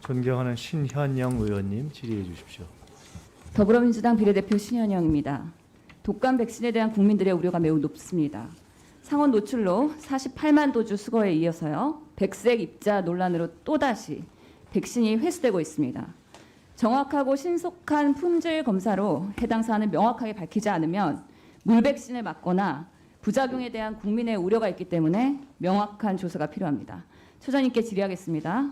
존경하는 신현영 의원님 질의해 주십시오. 더불어민주당 비례대표 신현영입니다. 독감 백신에 대한 국민들의 우려가 매우 높습니다. 상원 노출로 48만 도주 수거에 이어서요. 백색 입자 논란으로 또다시 백신이 회수되고 있습니다. 정확하고 신속한 품질 검사로 해당 사안을 명확하게 밝히지 않으면 물백신을 맞거나 부작용에 대한 국민의 우려가 있기 때문에 명확한 조사가 필요합니다. 처장님께 질의하겠습니다.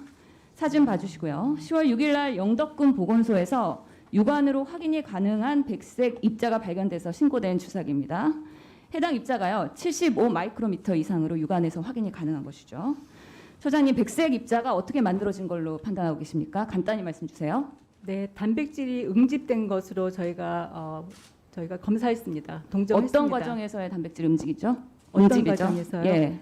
사진 봐주시고요. 10월 6일 날 영덕군 보건소에서 육안으로 확인이 가능한 백색 입자가 발견돼서 신고된 주사기입니다. 해당 입자가요 75 마이크로미터 이상으로 육안에서 확인이 가능한 것이죠. 처장님, 백색 입자가 어떻게 만들어진 걸로 판단하고 계십니까? 간단히 말씀 주세요. 네, 단백질이 응집된 것으로 저희가 검사했습니다. 동정했습니다. 어떤 과정에서의 단백질 움직이죠? 어떤 과정에서요? 예.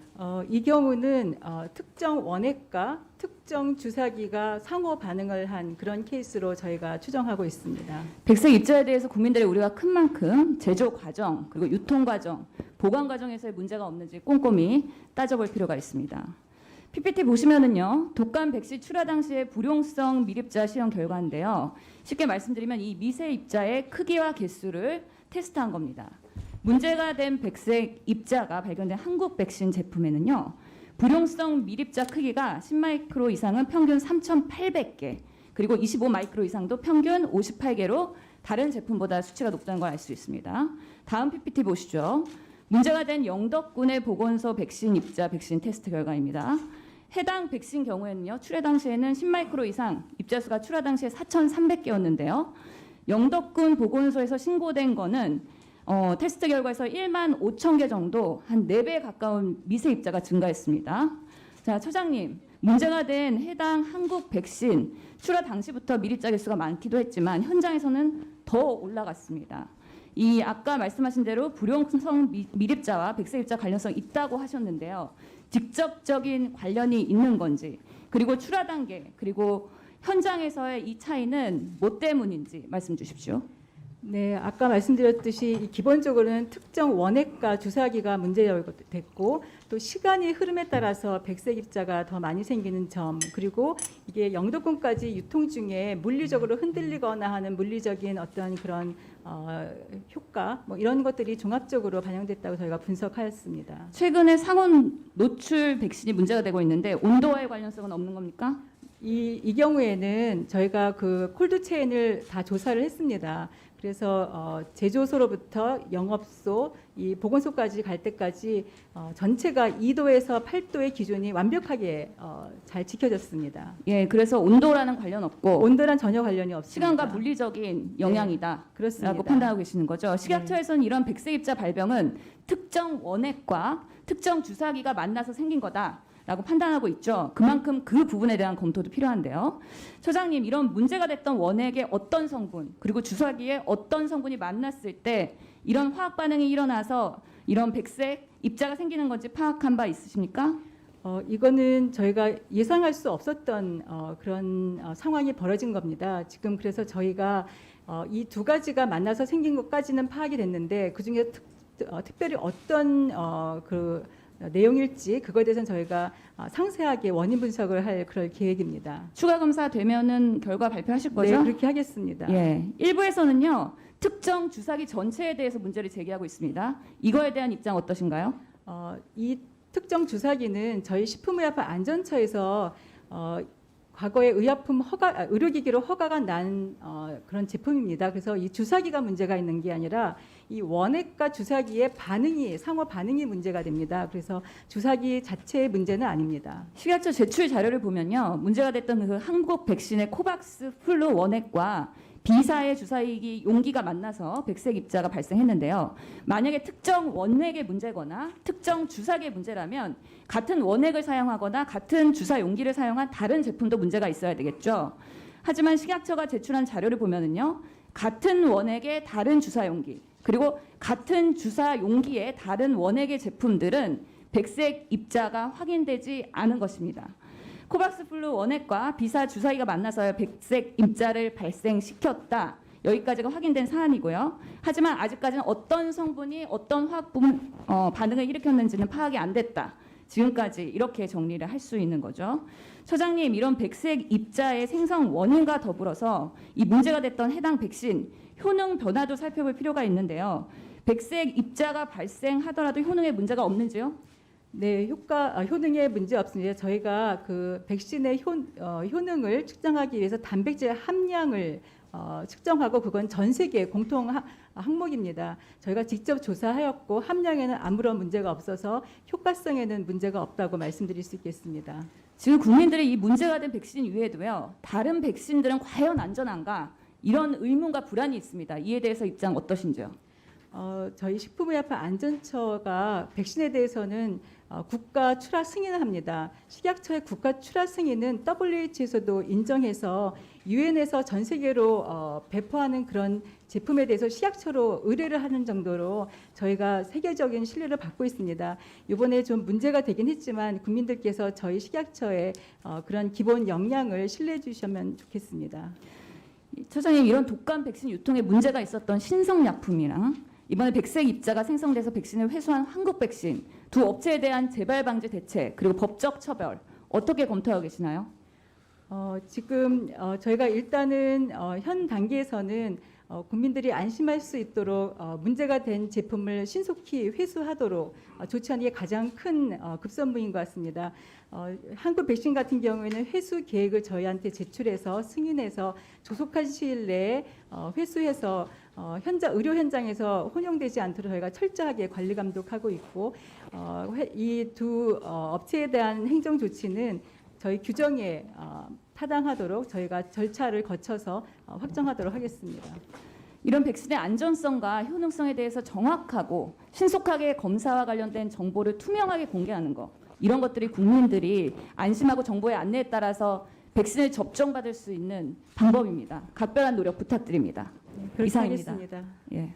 이 경우는 특정 원액과 특정 주사기가 상호 반응을 한 그런 케이스로 저희가 추정하고 있습니다. 백색 입자에 대해서 국민들의 우려가 큰 만큼 제조 과정, 그리고 유통 과정, 보관 과정에서의 문제가 없는지 꼼꼼히 따져볼 필요가 있습니다. PPT 보시면은요, 독감 백신 출하 당시의 불용성 미립자 시험 결과인데요. 쉽게 말씀드리면 이 미세 입자의 크기와 개수를 테스트한 겁니다. 문제가 된 백색 입자가 발견된 한국 백신 제품에는요, 불용성 미립자 크기가 10마이크로 이상은 평균 3,800개, 그리고 25 마이크로 이상도 평균 58개로 다른 제품보다 수치가 높다는 걸 알 수 있습니다. 다음 PPT 보시죠. 문제가 된 영덕군의 보건소 백신 입자 백신 테스트 결과입니다. 해당 백신 경우에는요, 출하 당시에는 10마이크로 이상 입자수가 출하 당시에 4,300개였는데요. 영덕군 보건소에서 신고된 거는 테스트 결과에서 1만 5천 개 정도, 한 4배 가까운 미세 입자가 증가했습니다. 자, 처장님, 문제가 된 해당 한국 백신 출하 당시부터 미립자 개수가 많기도 했지만 현장에서는 더 올라갔습니다. 이 아까 말씀하신 대로 불용성 미립자와 백색 입자 관련성 있다고 하셨는데요. 직접적인 관련이 있는 건지, 그리고 출하 단계, 그리고 현장에서의 이 차이는 뭐 때문인지 말씀 주십시오. 네, 아까 말씀드렸듯이 기본적으로는 특정 원액과 주사기가 문제됐고, 또 시간의 흐름에 따라서 백색 입자가 더 많이 생기는 점, 그리고 이게 영도권까지 유통 중에 물리적으로 흔들리거나 하는 물리적인 어떤 그런 효과, 뭐 이런 것들이 종합적으로 반영됐다고 저희가 분석하였습니다. 최근에 상온 노출 백신이 문제가 되고 있는데 온도와의 관련성은 없는 겁니까? 이 경우에는 저희가 그 콜드체인을 다 조사를 했습니다. 그래서 제조소로부터 영업소, 이 보건소까지 갈 때까지 전체가 2도에서 8도의 기준이 완벽하게 잘 지켜졌습니다. 예, 그래서 온도라는 관련 없고 온도랑 전혀 관련이 없습니다. 시간과 물리적인 영향이다. 그렇습니다. 라고 판단하고 계시는 거죠. 식약처에서는 이런 백색 입자 발병은 특정 원액과 특정 주사기가 만나서 생긴 거다. 라고 판단하고 있죠. 그만큼 그 부분에 대한 검토도 필요한데요. 처장님, 이런 문제가 됐던 원액의 어떤 성분, 그리고 주사기에 어떤 성분이 만났을 때 이런 화학 반응이 일어나서 이런 백색 입자가 생기는 건지 파악한 바 있으십니까? 이거는 저희가 예상할 수 없었던 그런 상황이 벌어진 겁니다. 지금 그래서 저희가 이 두 가지가 만나서 생긴 것까지는 파악이 됐는데, 그중에 특별히 어떤 그 내용일지 그거에 대해서는 저희가 상세하게 원인 분석을 할 그럴 계획입니다. 추가 검사 되면은 결과 발표하실 거죠? 네, 그렇게 하겠습니다. 예, 일부에서는요, 특정 주사기 전체에 대해서 문제를 제기하고 있습니다. 이거에 대한 입장 어떠신가요? 이 특정 주사기는 저희 식품의약품안전처에서 과거에 의료기기로 허가가 난 그런 제품입니다. 그래서 이 주사기가 문제가 있는 게 아니라 이 원액과 주사기의 상호 반응이 문제가 됩니다. 그래서 주사기 자체의 문제는 아닙니다. 식약처 제출 자료를 보면요, 문제가 됐던 그 한국 백신의 코박스 플루 원액과 B사의 주사기 용기가 만나서 백색 입자가 발생했는데요. 만약에 특정 원액의 문제거나 특정 주사기의 문제라면 같은 원액을 사용하거나 같은 주사 용기를 사용한 다른 제품도 문제가 있어야 되겠죠. 하지만 식약처가 제출한 자료를 보면은요, 같은 원액의 다른 주사 용기, 그리고 같은 주사 용기의 다른 원액의 제품들은 백색 입자가 확인되지 않은 것입니다. 코박스 플루 원액과 B사 주사기가 만나서 백색 입자를 발생시켰다. 여기까지가 확인된 사안이고요. 하지만 아직까지는 어떤 성분이 어떤 화학 반응을 일으켰는지는 파악이 안 됐다. 지금까지 이렇게 정리를 할 수 있는 거죠. 처장님, 이런 백색 입자의 생성 원인과 더불어서 이 문제가 됐던 해당 백신 효능 변화도 살펴볼 필요가 있는데요. 백색 입자가 발생하더라도 효능에 문제가 없는지요? 네, 효능에 문제 없습니다. 저희가 그 백신의 효능을 측정하기 위해서 단백질 함량을 측정하고 그건 전 세계 공통 항목입니다. 저희가 직접 조사하였고 함량에는 아무런 문제가 없어서 효과성에는 문제가 없다고 말씀드릴 수 있겠습니다. 지금 국민들의 이 문제가 된 백신 이외에도요. 다른 백신들은 과연 안전한가? 이런 의문과 불안이 있습니다. 이에 대해서 입장 어떠신지요? 저희 식품의약품 안전처가 백신에 대해서는 국가 출하 승인을 합니다. 식약처의 국가 출하 승인은 WHO에서도 인정해서 유엔에서 전 세계로 배포하는 그런 제품에 대해서 식약처로 의뢰를 하는 정도로 저희가 세계적인 신뢰를 받고 있습니다. 이번에 좀 문제가 되긴 했지만 국민들께서 저희 식약처의 그런 기본 역량을 신뢰해 주시면 좋겠습니다. 처장님, 이런 독감 백신 유통에 문제가 있었던 신성약품이랑 이번에 백색 입자가 생성돼서 백신을 회수한 한국 백신 두 업체에 대한 재발 방지 대책 그리고 법적 처벌 어떻게 검토하고 계시나요? 지금 저희가 일단은 현 단계에서는 국민들이 안심할 수 있도록 문제가 된 제품을 신속히 회수하도록 조치하는 게 가장 큰 급선무인 것 같습니다. 한국 백신 같은 경우에는 회수 계획을 저희한테 제출해서 승인해서 조속한 시일 내에 회수해서 의료 현장에서 혼용되지 않도록 저희가 철저하게 관리 감독하고 있고 이 두 업체에 대한 행정 조치는 저희 규정에 타당하도록 저희가 절차를 거쳐서 확정하도록 하겠습니다. 이런 백신의 안전성과 효능성에 대해서 정확하고 신속하게 검사와 관련된 정보를 투명하게 공개하는 것 이런 것들이 국민들이 안심하고 정보의 안내에 따라서 백신을 접종받을 수 있는 방법입니다. 각별한 노력 부탁드립니다. 그렇게 이상입니다. 하겠습니다. 예.